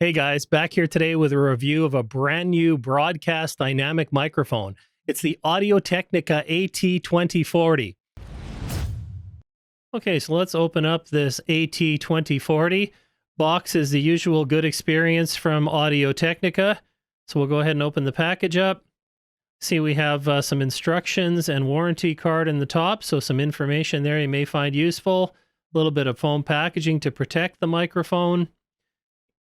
Hey guys, back here today with a review of a brand new broadcast dynamic microphone. It's the Technica AT2040. Okay, so let's open up this AT2040. Box is the usual good experience from Audio-Technica. So we'll go ahead and open the package up. See, we have some instructions and warranty card in the top, so some information there you may find useful. A little bit of foam packaging to protect the microphone.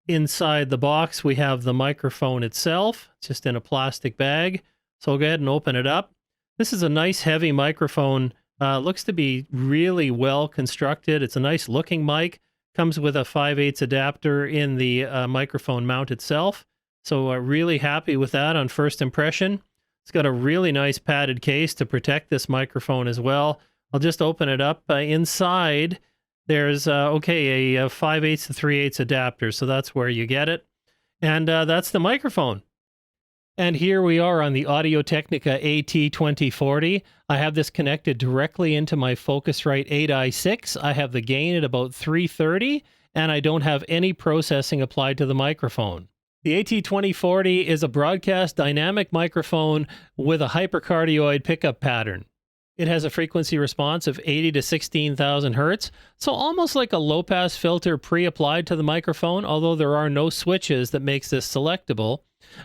Inside the box, we have the microphone itself, just in a plastic bag. So I'll go ahead and open it up. This is a nice heavy microphone. Looks to be really well constructed. It's a nice looking mic. Comes with a 5/8 adapter in the microphone mount itself. So really happy with that on first impression. It's got a really nice padded case to protect this microphone as well. I'll just open it up. Inside, there's, a 5/8 to 3/8 adapter, so that's where you get it. And that's the microphone. And here we are on the Audio-Technica AT2040. I have this connected directly into my Focusrite 8i6. I have the gain at about 330, and I don't have any processing applied to the microphone. The AT2040 is a broadcast dynamic microphone with a hypercardioid pickup pattern. It has a frequency response of 80 to 16,000 hertz, so almost like a low-pass filter pre-applied to the microphone, although there are no switches that makes this selectable.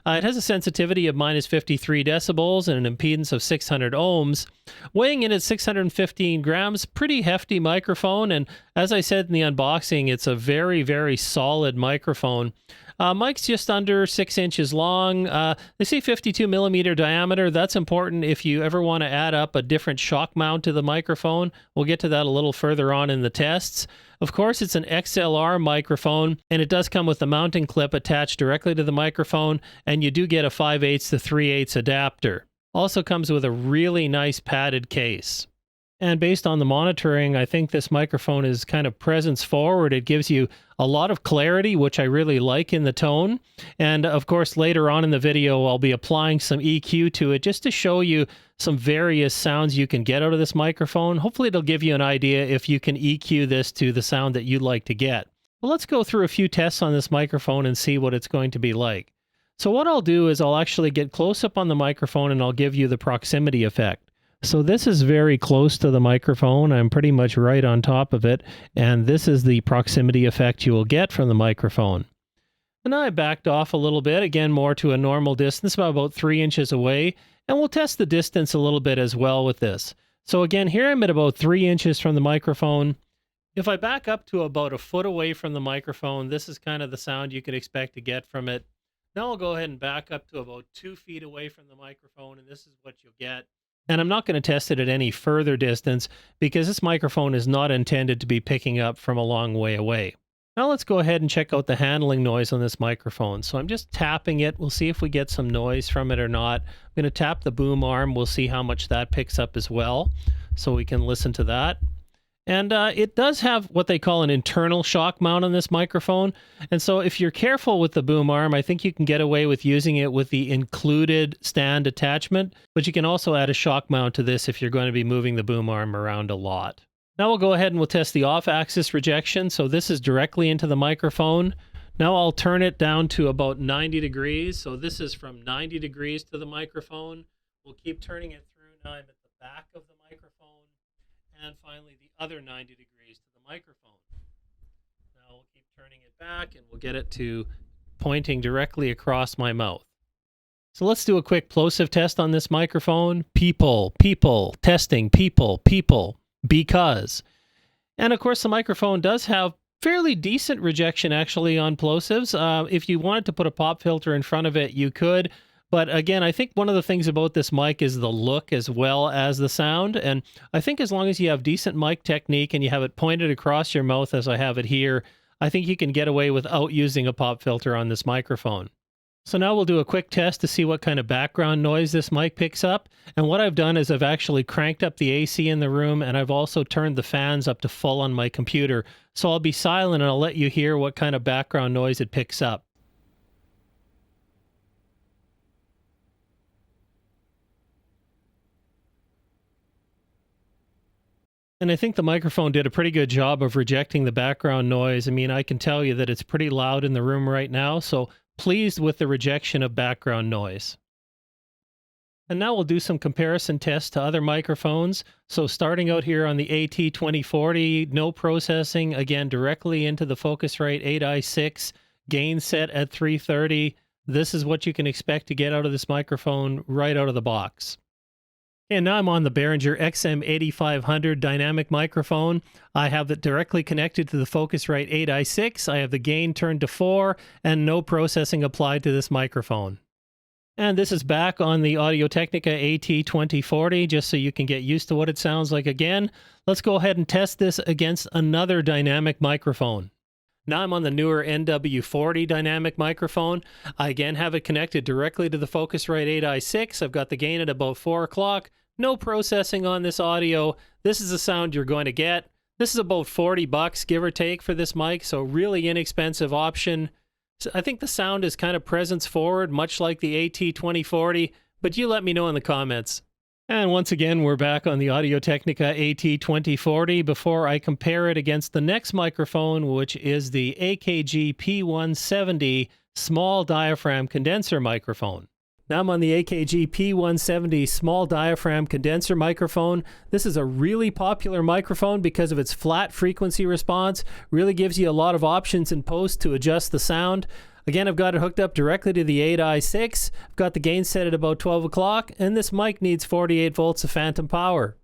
It has a sensitivity of minus 53 decibels and an impedance of 600 ohms. Weighing in at 615 grams, pretty hefty microphone, and as I said in the unboxing, it's a very, very solid microphone. Mic's just under 6 inches long. They say 52 millimeter diameter. That's important if you ever want to add up a different shock mount to the microphone. We'll get to that a little further on in the tests. Of course, it's an XLR microphone, and it does come with a mounting clip attached directly to the microphone, and you do get a 5/8 to 3/8 adapter. Also comes with a really nice padded case. And based on the monitoring, I think this microphone is kind of presence forward. It gives you a lot of clarity, which I really like in the tone. And of course, later on in the video, I'll be applying some EQ to it just to show you some various sounds you can get out of this microphone. Hopefully, it'll give you an idea if you can EQ this to the sound that you'd like to get. Well, let's go through a few tests on this microphone and see what it's going to be like. So what I'll do is I'll actually get close up on the microphone and I'll give you the proximity effect. So this is very close to the microphone. I'm pretty much right on top of it. And this is the proximity effect you will get from the microphone. And I backed off a little bit, again, more to a normal distance, about 3 inches away. And we'll test the distance a little bit as well with this. So again, here I'm at about 3 inches from the microphone. If I back up to about a foot away from the microphone, this is kind of the sound you could expect to get from it. Now I'll go ahead and back up to about 2 feet away from the microphone, and this is what you'll get. And I'm not going to test it at any further distance because this microphone is not intended to be picking up from a long way away. Now let's go ahead and check out the handling noise on this microphone. So I'm just tapping it. We'll see if we get some noise from it or not. I'm going to tap the boom arm. We'll see how much that picks up as well, so we can listen to that. And it does have what they call an internal shock mount on this microphone. And so if you're careful with the boom arm, I think you can get away with using it with the included stand attachment. But you can also add a shock mount to this if you're going to be moving the boom arm around a lot. Now we'll go ahead and we'll test the off-axis rejection. So this is directly into the microphone. Now I'll turn it down to about 90 degrees. So this is from 90 degrees to the microphone. We'll keep turning it through. Now I'm at the back of the microphone. And finally, the other 90 degrees to the microphone. Now we'll keep turning it back, and we'll get it to pointing directly across my mouth. So let's do a quick plosive test on this microphone. People, testing, people, because. And of course, the microphone does have fairly decent rejection, actually, on plosives. If you wanted to put a pop filter in front of it, you could. But again, I think one of the things about this mic is the look as well as the sound. And I think as long as you have decent mic technique and you have it pointed across your mouth as I have it here, I think you can get away without using a pop filter on this microphone. So now we'll do a quick test to see what kind of background noise this mic picks up. And what I've done is I've actually cranked up the AC in the room, and I've also turned the fans up to full on my computer. So I'll be silent and I'll let you hear what kind of background noise it picks up. And I think the microphone did a pretty good job of rejecting the background noise. I mean, I can tell you that it's pretty loud in the room right now, so pleased with the rejection of background noise. And now we'll do some comparison tests to other microphones. So starting out here on the AT2040, no processing, again, directly into the Focusrite 8i6, gain set at 330. This is what you can expect to get out of this microphone right out of the box. And now I'm on the Behringer XM8500 dynamic microphone. I have it directly connected to the Focusrite 8i6. I have the gain turned to 4 and no processing applied to this microphone. And this is back on the Audio-Technica AT2040, just so you can get used to what it sounds like again. Let's go ahead and test this against another dynamic microphone. Now I'm on the newer NW40 dynamic microphone. I again have it connected directly to the Focusrite 8i6. I've got the gain at about 4 o'clock. No processing on this audio. This is the sound you're going to get. This is about $40, give or take, for this mic, so really inexpensive option. So I think the sound is kind of presence forward, much like the AT2040, but you let me know in the comments. And once again, we're back on the Audio-Technica AT2040 before I compare it against the next microphone, which is the AKG P170 small diaphragm condenser microphone. Now I'm on the AKG P170 small diaphragm condenser microphone. This is a really popular microphone because of its flat frequency response. Really gives you a lot of options in post to adjust the sound. Again, I've got it hooked up directly to the 8i6. I've got the gain set at about 12 o'clock, and this mic needs 48 volts of phantom power.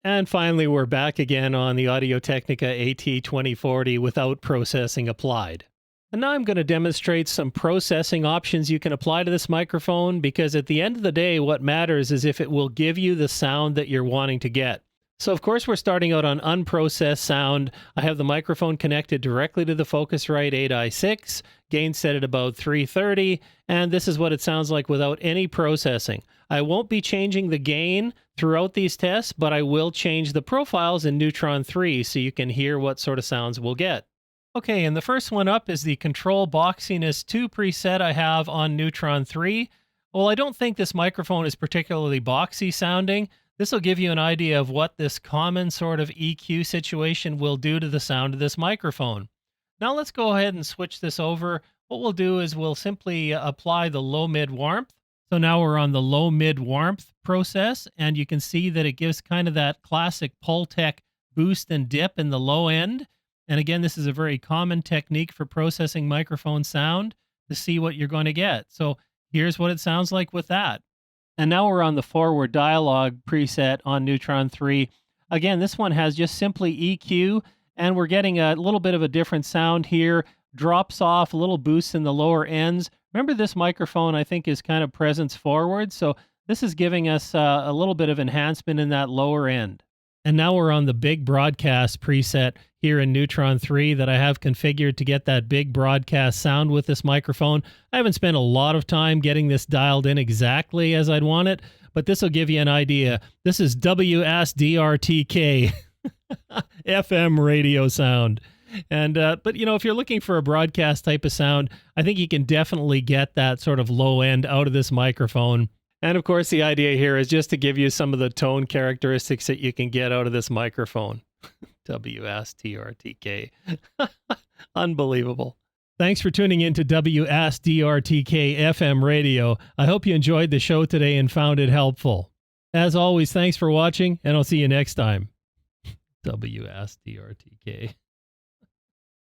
And finally, we're back again on the Audio-Technica AT2040 without processing applied. And now I'm going to demonstrate some processing options you can apply to this microphone, because at the end of the day, what matters is if it will give you the sound that you're wanting to get. So of course we're starting out on unprocessed sound. I have the microphone connected directly to the Focusrite 8i6, gain set at about 330, and this is what it sounds like without any processing. I won't be changing the gain throughout these tests, but I will change the profiles in Neutron 3 so you can hear what sort of sounds we'll get. Okay, and the first one up is the Control Boxiness 2 preset I have on Neutron 3. Well, I don't think this microphone is particularly boxy sounding. This will give you an idea of what this common sort of EQ situation will do to the sound of this microphone. Now let's go ahead and switch this over. What we'll do is we'll simply apply the low-mid warmth. So now we're on the low-mid warmth process, and you can see that it gives kind of that classic Pultec boost and dip in the low end. And again, this is a very common technique for processing microphone sound to see what you're going to get. So here's what it sounds like with that. And now we're on the forward dialogue preset on Neutron 3. Again, this one has just simply EQ, and we're getting a little bit of a different sound here. Drops off, a little boost in the lower ends. Remember, this microphone, I think, is kind of presence forward, so this is giving us a little bit of enhancement in that lower end. And now we're on the big broadcast preset here in Neutron 3 that I have configured to get that big broadcast sound with this microphone. I haven't spent a lot of time getting this dialed in exactly as I'd want it, but this will give you an idea. This is askdrtk FM radio sound. And but you know, if you're looking for a broadcast type of sound, I think you can definitely get that sort of low end out of this microphone. And of course, the idea here is just to give you some of the tone characteristics that you can get out of this microphone. WSTRTK. Unbelievable. Thanks for tuning in to WSDRTK FM radio. I hope you enjoyed the show today and found it helpful. As always, thanks for watching, and I'll see you next time. WSDRTK.